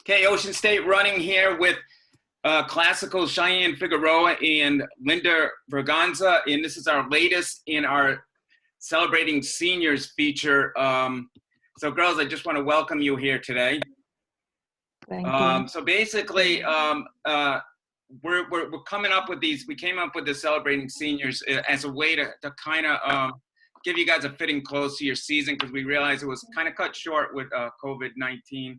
Okay, Ocean State running here with classical Cheyenne Figueroa and Linda Berganza, and this is our latest in our Celebrating Seniors feature. So girls, I just want to welcome you here today. Thank you. So basically, we're coming up with these, we came up with the Celebrating Seniors as a way to kind of give you guys a fitting close to your season, because we realized it was kind of cut short with COVID-19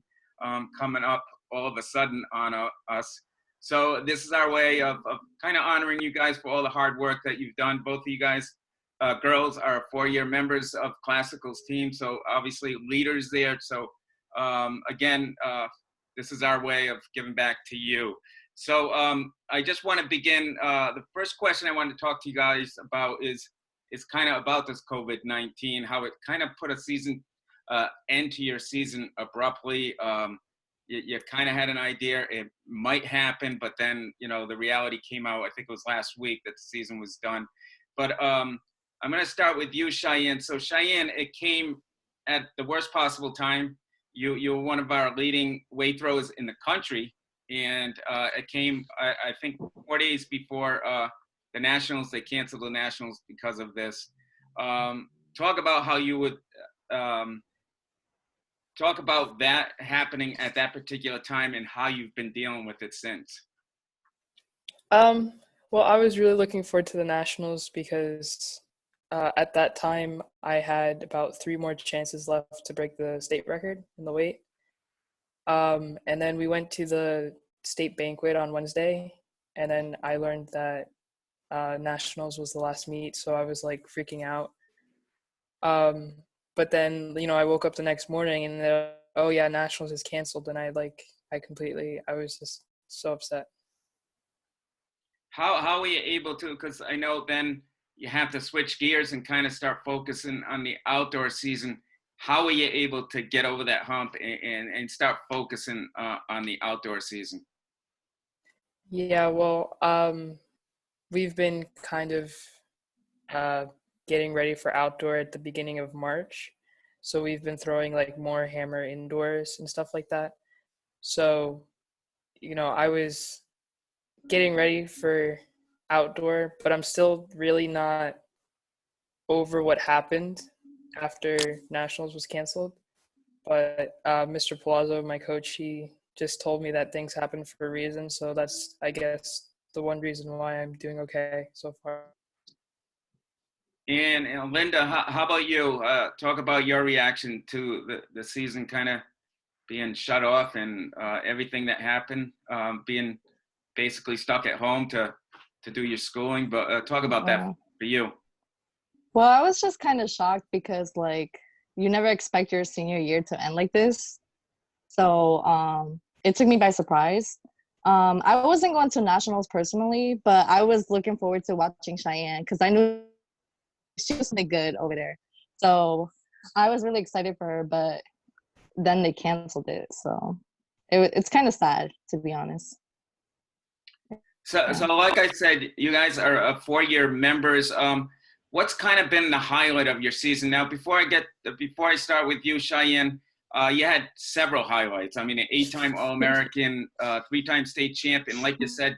coming up all of a sudden on us. So this is our way of kind of honoring you guys for all the hard work that you've done. Both of you guys, girls, are 4-year members of Classical's team, so obviously leaders there. So again, this is our way of giving back to you. So I just want to begin. The first question I want to talk to you guys about is kind of about this COVID-19, how it kind of put a season end to your season abruptly. You kind of had an idea it might happen, but then, you know, the reality came out, I think it was last week, that the season was done. But I'm going to start with you, Cheyenne. So Cheyenne, it came at the worst possible time. You were one of our leading weight throwers in the country, and it came, I think, 4 days before the Nationals. They canceled the Nationals because of this. Talk about how you would talk about that happening at that particular time and how you've been dealing with it since. Well, I was really looking forward to the Nationals because at that time I had about 3 more chances left to break the state record in the weight. And then we went to the state banquet on Wednesday, and then I learned that Nationals was the last meet, so I was like freaking out. But then, you know, I woke up the next morning and oh yeah, Nationals is canceled, and I was just so upset. How were you able to, because I know then you have to switch gears and kind of start focusing on the outdoor season. How were you able to get over that hump and start focusing on the outdoor season? Yeah, well, we've been kind of getting ready for outdoor at the beginning of March. So we've been throwing like more hammer indoors and stuff like that. So, you know, I was getting ready for outdoor, but I'm still really not over what happened after Nationals was canceled. But Mr. Palazzo, my coach, he just told me that things happen for a reason. So that's, I guess, the one reason why I'm doing okay so far. And Linda, how about you? Talk about your reaction to the season kind of being shut off and everything that happened, being basically stuck at home to do your schooling. But talk about that for you. Well, I was just kind of shocked because, like, you never expect your senior year to end like this. So it took me by surprise. I wasn't going to Nationals personally, but I was looking forward to watching Cheyenne because I knew she was something good over there. So I was really excited for her, but then they canceled it. So it's kind of sad, to be honest. So like I said, you guys are 4-year members. What's kind of been the highlight of your season? Now, before I start with you, Cheyenne, you had several highlights. I mean, an 8-time All-American, 3-time state champion, like you said,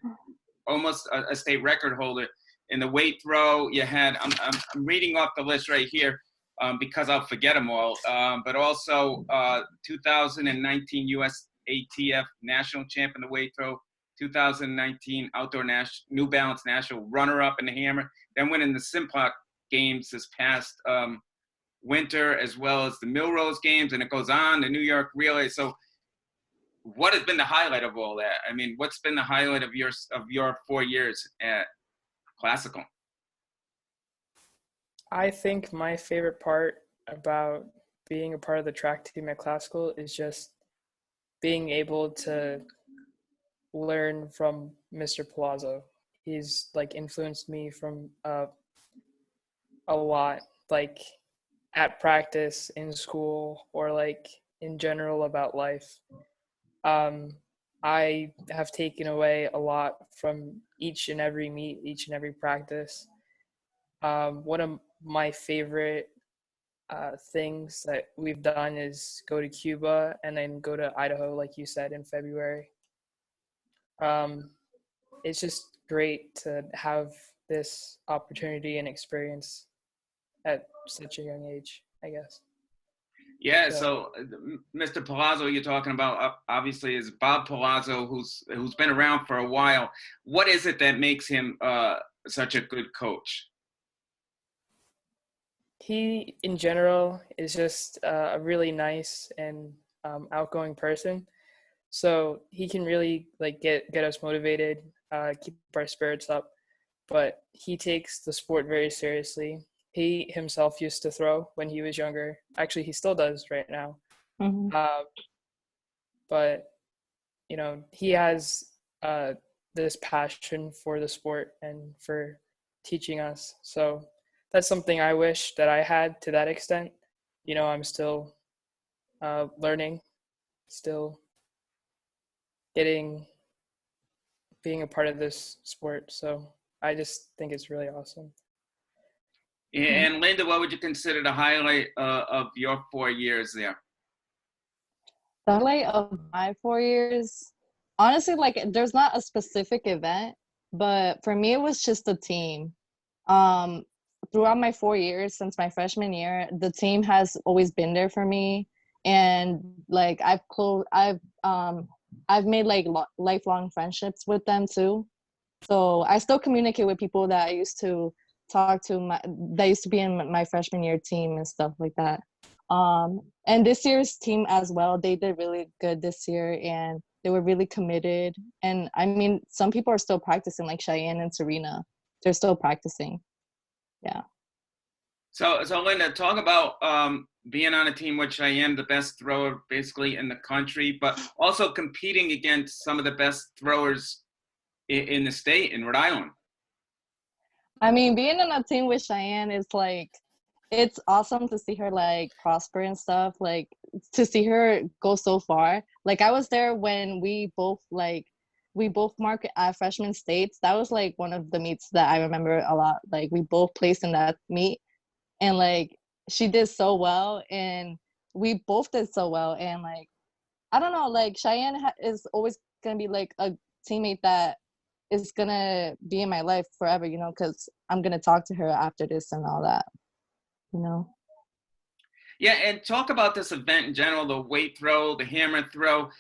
almost a state record holder. In the weight throw, you had, I'm reading off the list right here because I'll forget them all, but also 2019 US ATF National Champ in the weight throw, 2019 Outdoor New Balance National runner-up in the hammer, then winning the Simplot Games this past winter, as well as the Millrose Games, and it goes on, the New York Relay. So what has been the highlight of all that? I mean, what's been the highlight of your 4 years at Classical? I think my favorite part about being a part of the track team at Classical is just being able to learn from Mr. Palazzo. He's like influenced me from a lot, like at practice, in school, or like in general about life. I have taken away a lot from each and every meet, each and every practice. One of my favorite things that we've done is go to Cuba and then go to Idaho, like you said, in February. It's just great to have this opportunity and experience at such a young age, I guess. Yeah, so Mr. Palazzo, you're talking about obviously is Bob Palazzo, who's been around for a while. What is it that makes him such a good coach? He, in general, is just a really nice and outgoing person. So he can really like get us motivated, keep our spirits up. But he takes the sport very seriously. He himself used to throw when he was younger. Actually, he still does right now. Mm-hmm. But you know, he has this passion for the sport and for teaching us. So that's something I wish that I had to that extent. You know, I'm still learning, still being a part of this sport. So I just think it's really awesome. And Linda, what would you consider the highlight of your 4 years there? The highlight of my 4 years, honestly, like there's not a specific event, but for me it was just the team. Throughout my 4 years since my freshman year, the team has always been there for me, and like I've made like lifelong friendships with them too. So I still communicate with people that I used to talk to that used to be in my freshman year team and stuff like that. And this year's team as well, they did really good this year, and they were really committed. And I mean, some people are still practicing, like Cheyenne and Serena. They're still practicing. Yeah. So Linda, talk about being on a team with Cheyenne, the best thrower basically in the country, but also competing against some of the best throwers in the state, in Rhode Island. I mean, being on a team with Cheyenne is like, it's awesome to see her like prosper and stuff, like to see her go so far. Like I was there when we both marked at freshman states. That was like one of the meets that I remember a lot. Like we both placed in that meet, and like she did so well, and we both did so well. And like I don't know, like Cheyenne is always gonna be like a teammate that is gonna be in my life forever, you know, because I'm gonna talk to her after this and all that, you know. Yeah, and talk about this event in general, the weight throw, the hammer throw.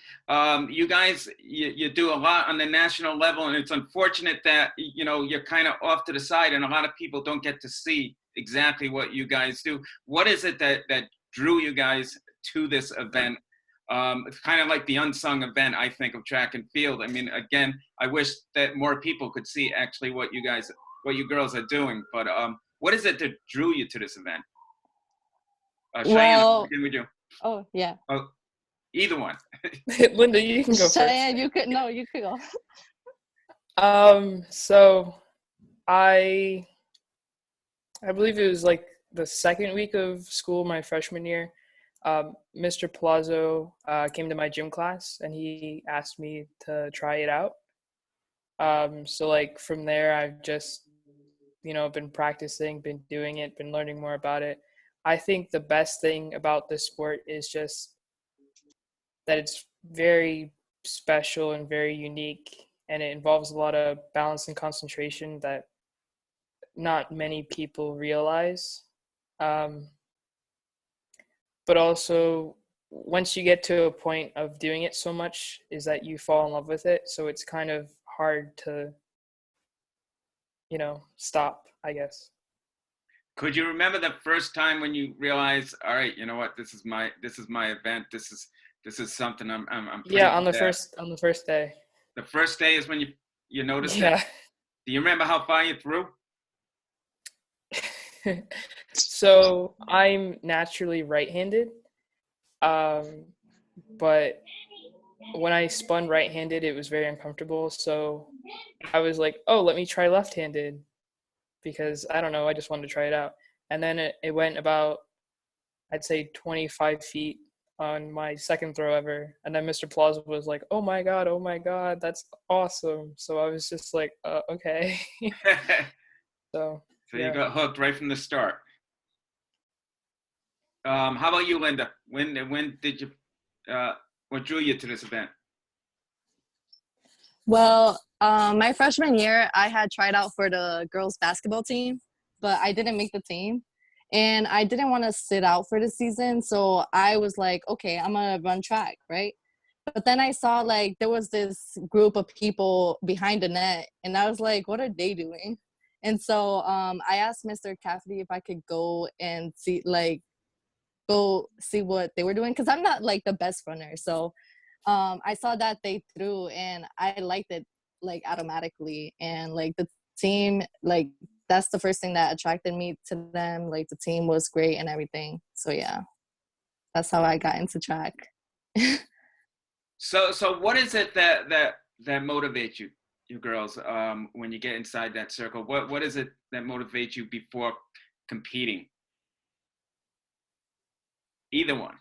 You guys, you do a lot on the national level, and it's unfortunate that, you know, you're kind of off to the side, and a lot of people don't get to see exactly what you guys do. What is it that drew you guys to this event? It's kind of like the unsung event, I think, of track and field. I mean, again, I wish that more people could see actually what you girls are doing. But what is it that drew you to this event? Cheyenne, Well, begin with you. oh yeah. Oh, either one. Linda, you can go Cheyenne, first. you could go. So I believe it was like the second week of school, my freshman year. Mr. Palazzo came to my gym class and he asked me to try it out. So like from there, I've just, you know, been practicing, been doing it, been learning more about it. I think the best thing about this sport is just that it's very special and very unique, and it involves a lot of balance and concentration that not many people realize. But also, once you get to a point of doing it so much, is that you fall in love with it. So it's kind of hard to, you know, stop, I guess. Could you remember the first time when you realized, all right, you know what, this is my event. This is something I'm Yeah, on the first day. The first day is when you noticed it. Yeah. Do you remember how far you threw? So I'm naturally right-handed, but when I spun right-handed, it was very uncomfortable. So I was like, oh, let me try left-handed, because I don't know, I just wanted to try it out. And then it went about, I'd say 25 feet on my second throw ever. And then Mr. Plaza was like, oh my God, that's awesome. So I was just like, okay. So yeah. You got hooked right from the start. How about you, Linda? When did you what drew you to this event? Well, my freshman year, I had tried out for the girls basketball team, but I didn't make the team. And I didn't want to sit out for the season. So I was like, okay, I'm going to run track, right? But then I saw like there was this group of people behind the net, and I was like, what are they doing? And so I asked Mr. Cafferty if I could go and see, like, go see what they were doing, because I'm not like the best runner. So I saw that they threw, and I liked it like automatically. And like the team, like that's the first thing that attracted me to them. Like the team was great and everything. So yeah, that's how I got into track. So what is it that motivates you girls, when you get inside that circle? What is it that motivates you before competing? Either one.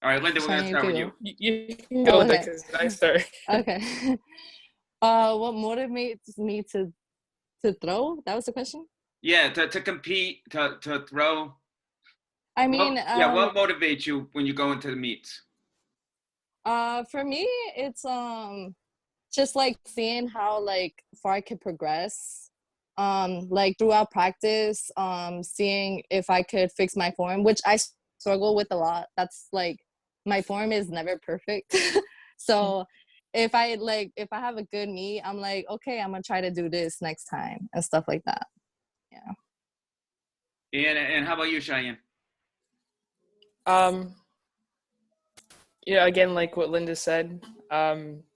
All right, Linda, we're gonna Cheyenne, start with you. You can Oh, go with it okay. because I start. Okay. What motivates me to throw? That was the question. Yeah, to compete, to throw. I Well, mean, yeah, what motivates you when you go into the meets? for me, it's just like seeing how like far I could progress. Like throughout practice, seeing if I could fix my form, which I struggle with a lot. That's like my form is never perfect. So if I have a good meet, I'm like, okay, I'm gonna try to do this next time and stuff like that. Yeah. And how about you, Cheyenne? Um, yeah, again, like what Linda said,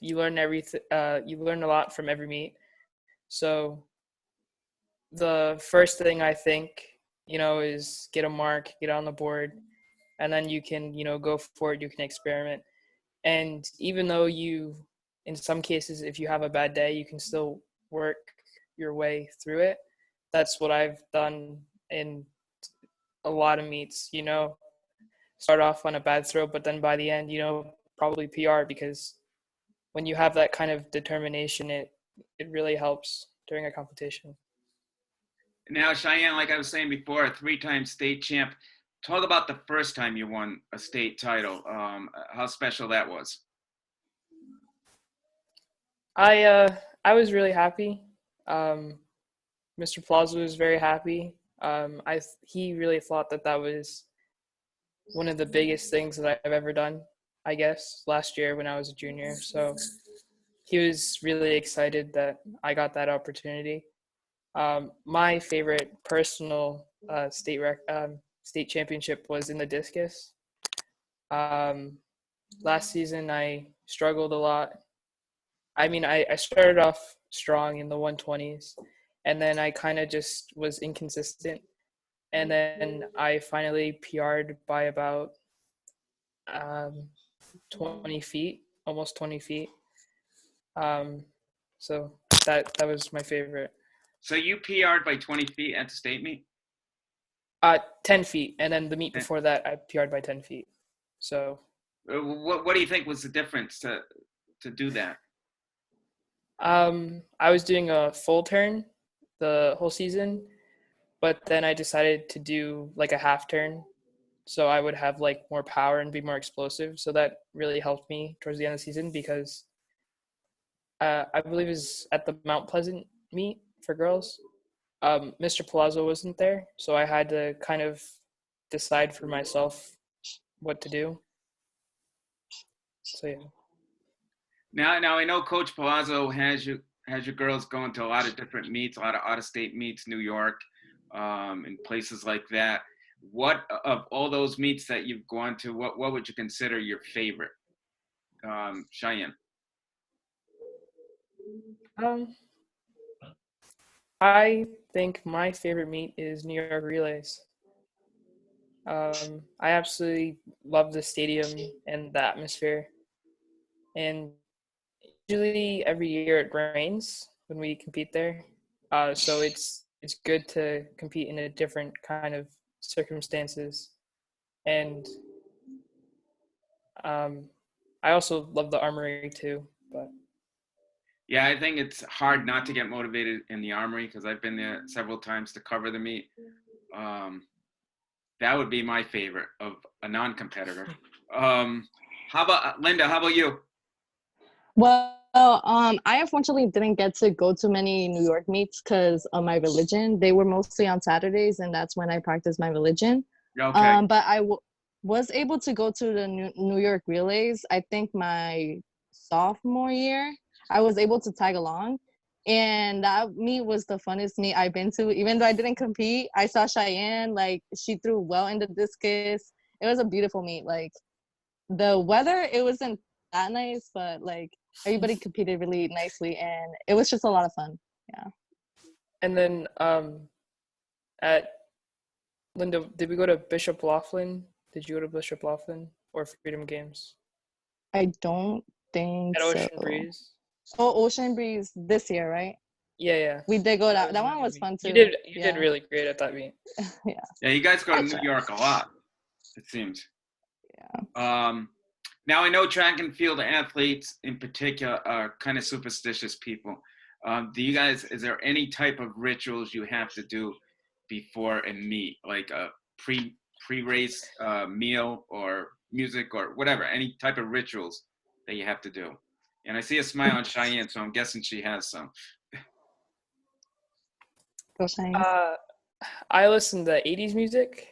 you learn everything. You learn a lot from every meet. So the first thing I think, is get a mark, get on the board, and then you can, go for it. You can experiment. And even though in some cases, if you have a bad day, you can still work your way through it. That's what I've done in a lot of meets, start off on a bad throw, but then by the end, probably PR, because when you have that kind of determination, it really helps during a competition. Now, Cheyenne, like I was saying before, a 3-time state champ. Talk about the first time you won a state title. How special that was. I was really happy. Mr. Plaza was very happy. He really thought that was one of the biggest things that I've ever done, I guess, last year when I was a junior. So he was really excited that I got that opportunity. My favorite personal state championship was in the discus. Last season I struggled a lot. I mean, I started off strong in the 120s, and then I kind of just was inconsistent. And then I finally PR'd by about 20 feet, almost 20 feet. So that was my favorite. So you PR'd by 20 feet at the state meet? 10 feet, and then the meet before that, I PR'd by 10 feet. So, what do you think was the difference to do that? I was doing a full turn the whole season, but then I decided to do like a half turn, so I would have like more power and be more explosive. So that really helped me towards the end of the season, because I believe it was at the Mount Pleasant meet for girls. Mr. Palazzo wasn't there, so I had to kind of decide for myself what to do. So yeah. Now I know Coach Palazzo has your girls going to a lot of different meets, a lot of out-of-state meets, New York, and places like that. What of all those meets that you've gone to, what would you consider your favorite, Cheyenne? I think my favorite meet is New York Relays. I absolutely love the stadium and the atmosphere. And usually every year it rains when we compete there. So it's good to compete in a different kind of circumstances. And I also love the Armory too. But yeah, I think it's hard not to get motivated in the Armory, because I've been there several times to cover the meet. That would be my favorite of a non-competitor. How about Linda? How about you? Well, I unfortunately didn't get to go to many New York meets because of my religion. They were mostly on Saturdays, and that's when I practiced my religion. Okay. But was able to go to the New York relays. I think my sophomore year, I was able to tag along, and that meet was the funnest meet I've been to. Even though I didn't compete, I saw Cheyenne. Like, she threw well in the discus. It was a beautiful meet. Like, the weather, it wasn't that nice, but like everybody competed really nicely, and it was just a lot of fun. Yeah. And then at Linda, did we go to Bishop Laughlin? Did you go to Bishop Laughlin or Freedom Games? I don't think At so. Ocean Breeze? Oh, Ocean Breeze this year, right? Yeah, yeah. We did go That that was one really was good fun meet. too. You did really great at that meet. Yeah. Yeah, you guys go to I New tried. York a lot, it seems. Yeah. Now I know track and field athletes in particular are kind of superstitious people. Do you guys, is there any type of rituals you have to do before a meet, like a pre-race meal or music or whatever, any type of rituals that you have to do? And I see a smile on Cheyenne, so I'm guessing she has some. Go Cheyenne. I listen to 80s music.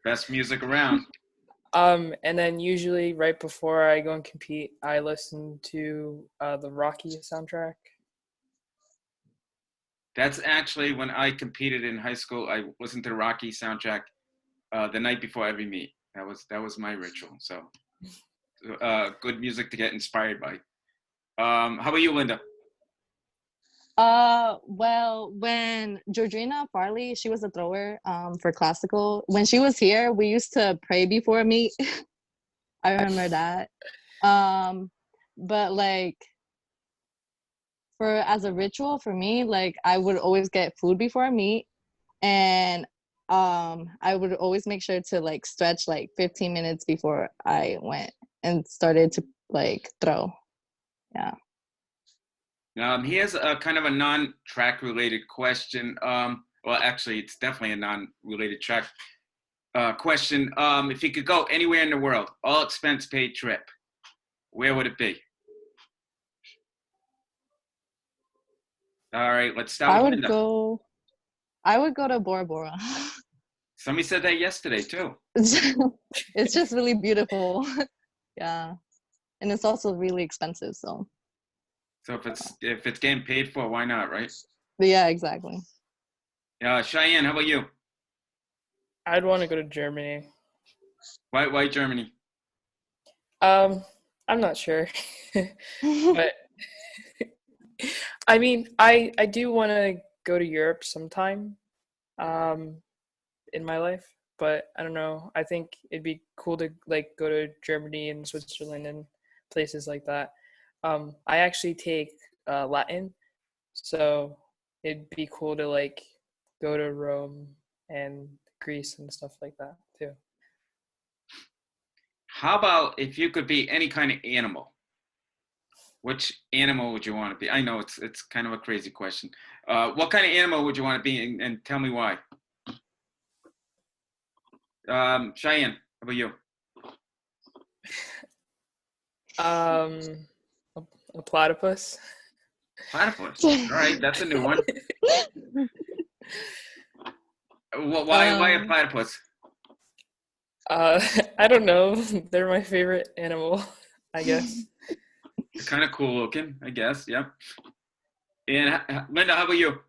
Best music around. And then usually right before I go and compete, I listen to the Rocky soundtrack. That's actually when I competed in high school. I listened to the Rocky soundtrack the night before every meet. That was my ritual. So good music to get inspired by. How about you, Linda? Well, when Georgina Farley, she was a thrower for classical. When she was here, we used to pray before a meet. I remember that. But like for as a ritual for me, like I would always get food before a meet, and I would always make sure to like stretch like 15 minutes before I went and started to like throw. Yeah. He has a kind of a non-track related question. Well, actually, it's definitely a non-related track question. If you could go anywhere in the world, all expense paid trip, where would it be? All right, let's start with Linda. I would go to Bora Bora. Somebody said that yesterday too. It's just really beautiful. Yeah. And it's also really expensive, so. So if it's getting paid for, why not, right? But yeah, exactly. Cheyenne, how about you? I'd want to go to Germany. Why Germany? I'm not sure. But I mean, I do want to go to Europe sometime in my life, but I don't know. I think it'd be cool to like go to Germany and Switzerland and places like that. I actually take Latin, so it'd be cool to like go to Rome and Greece and stuff like that too. How about if you could be any kind of animal? Which animal would you want to be? I know it's kind of a crazy question. What kind of animal would you want to be, and tell me why? Cheyenne, how about you? A platypus. Platypus. All right, that's a new one. Why a platypus? I don't know. They're my favorite animal, I guess. Kind of cool looking, I guess. Yep. And Linda, how about you?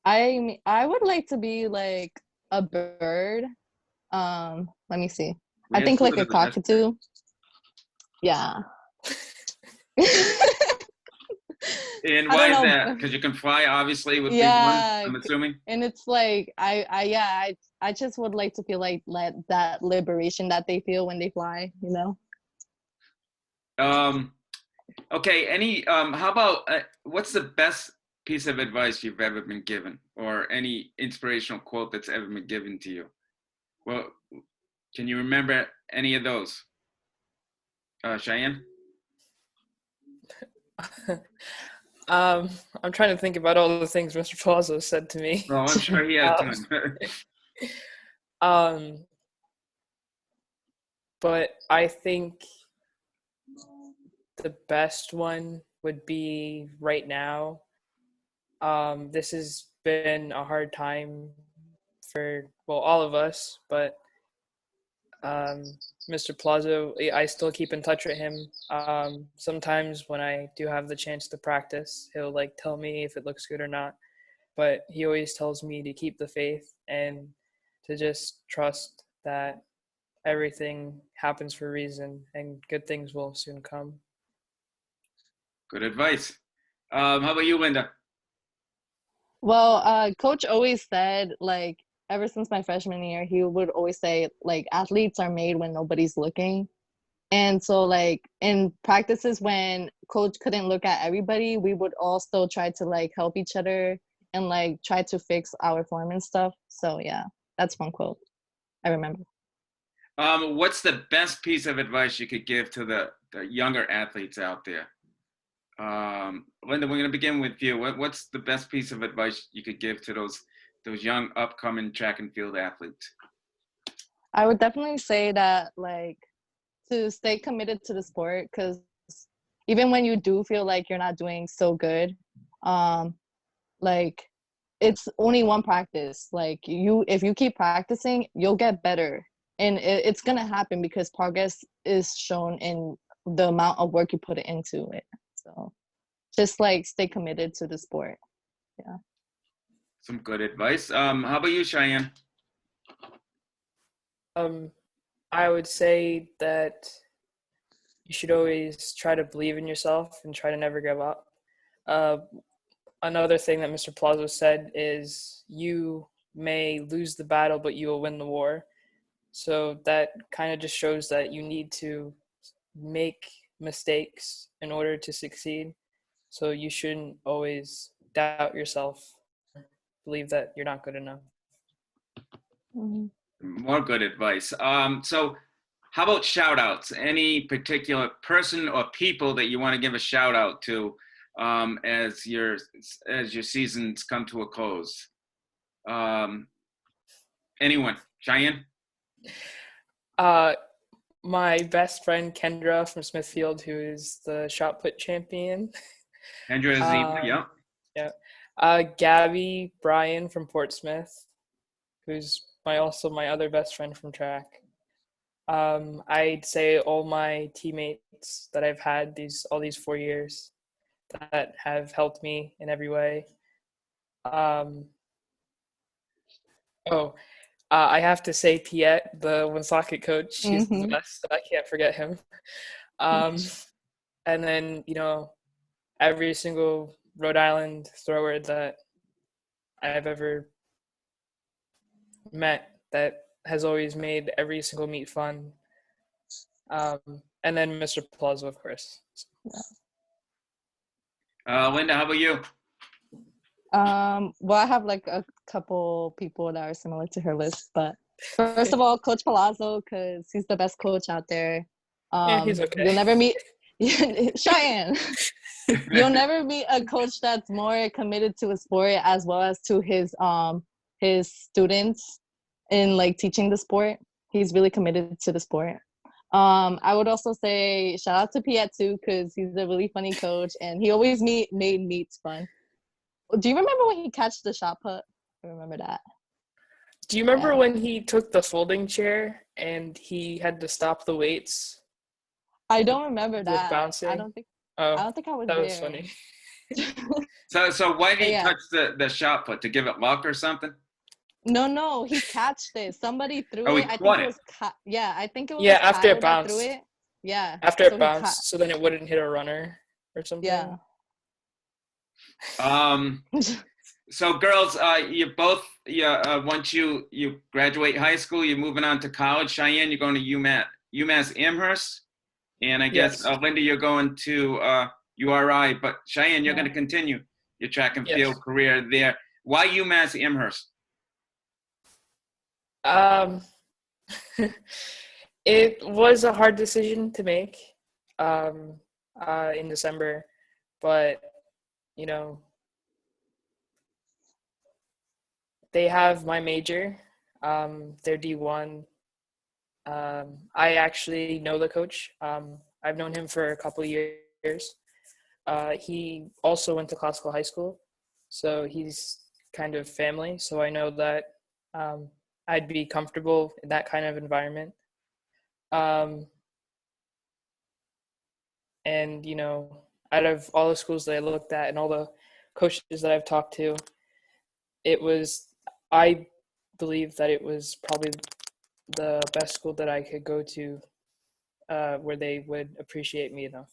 I would like to be like a bird. Let me see. I think like a cockatoo. Yeah. And why is that? Because you can fly, obviously, with big ones, I'm assuming. And it's like I just would like to feel like that liberation that they feel when they fly, you know. Okay. How about what's the best piece of advice you've ever been given, or any inspirational quote that's ever been given to you? Well, can you remember any of those? Cheyenne? I'm trying to think about all the things Mr. Palazzo said to me. Well, I'm sure he has time. Um, but I think the best one would be right now. This has been a hard time for, well, all of us, but Mr. Plazo, I still keep in touch with him. Sometimes when I do have the chance to practice, he'll like tell me if it looks good or not. But he always tells me to keep the faith and to just trust that everything happens for a reason and good things will soon come. Good advice. How about you, Linda? Well, coach always said, like, ever since my freshman year, he would always say, like, athletes are made when nobody's looking. And so, like, in practices when coach couldn't look at everybody, we would all still try to, like, help each other and, like, try to fix our form and stuff. So, yeah, that's one quote I remember. What's the best piece of advice you could give to the younger athletes out there? Linda, we're going to begin with you. What's the best piece of advice you could give to those young upcoming track and field athletes? I would definitely say that, like, to stay committed to the sport, because even when you do feel like you're not doing so good, like, it's only one practice. Like, if you keep practicing, you'll get better, and it's gonna happen because progress is shown in the amount of work you put into it. So just like stay committed to the sport. Yeah. Some good advice. How about you, Cheyenne? I would say that you should always try to believe in yourself and try to never give up. Another thing that Mr. Plazo said is you may lose the battle, but you will win the war. So that kind of just shows that you need to make mistakes in order to succeed. So you shouldn't always doubt yourself, believe that you're not good enough. Mm-hmm. More good advice. So how about shout outs? Any particular person or people that you want to give a shout out to as your seasons come to a close? Anyone? Cheyenne? My best friend Kendra from Smithfield, who is the shot put champion. Kendra Zima, yeah. Yeah. Gabby Bryan from Portsmouth, who's also my other best friend from track. I'd say all my teammates that I've had all these 4 years that have helped me in every way. I have to say Piet, the Woonsocket coach. He's the best. I can't forget him. And then, every single Rhode Island thrower that I've ever met that has always made every single meet fun. And then Mr. Plazo, of course. Linda, how about you? Well, I have like a couple people that are similar to her list, but first of all, Coach Palazzo, because he's the best coach out there. Yeah, he's okay. You'll never meet Cheyenne. You'll never meet a coach that's more committed to a sport as well as to his students in like teaching the sport. He's really committed to the sport. I would also say shout out to Piet too, because he's a really funny coach and he always made meets fun. Do you remember when he catched the shot put? I remember that. Do you remember when he took the folding chair and he had to stop the weights? I don't remember that. Bouncing? I don't think I was that there. was funny. So why did he touch the shot put? To give it luck or something? No, he catched it. Somebody threw it. I think it was I think it was after it bounced. Threw it. Yeah. After it bounced, so then it wouldn't hit a runner or something. Yeah. So girls, you both once you graduate high school, you're moving on to college. Cheyenne, you're going to UMass Amherst, and I guess Yes. Linda, you're going to URI. But Cheyenne, you're going to continue your track and field career there. Why UMass Amherst? It was a hard decision to make in December, but they have my major, They're D1. I actually know the coach. I've known him for a couple of years. He also went to classical high school, so he's kind of family. So I know that I'd be comfortable in that kind of environment. And, you know, out of all the schools that I looked at and all the coaches that I've talked to, I believe that it was probably the best school that I could go to where they would appreciate me enough.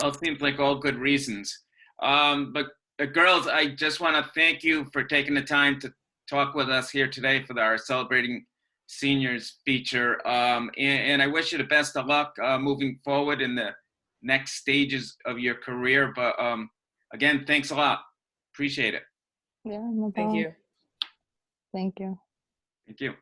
Well, it seems like all good reasons. But girls, I just want to thank you for taking the time to talk with us here today for our Celebrating Seniors feature. And I wish you the best of luck moving forward in the next stages of your career. But again, thanks a lot. Appreciate it. Yeah, no problem. Thank you. Thank you. Thank you.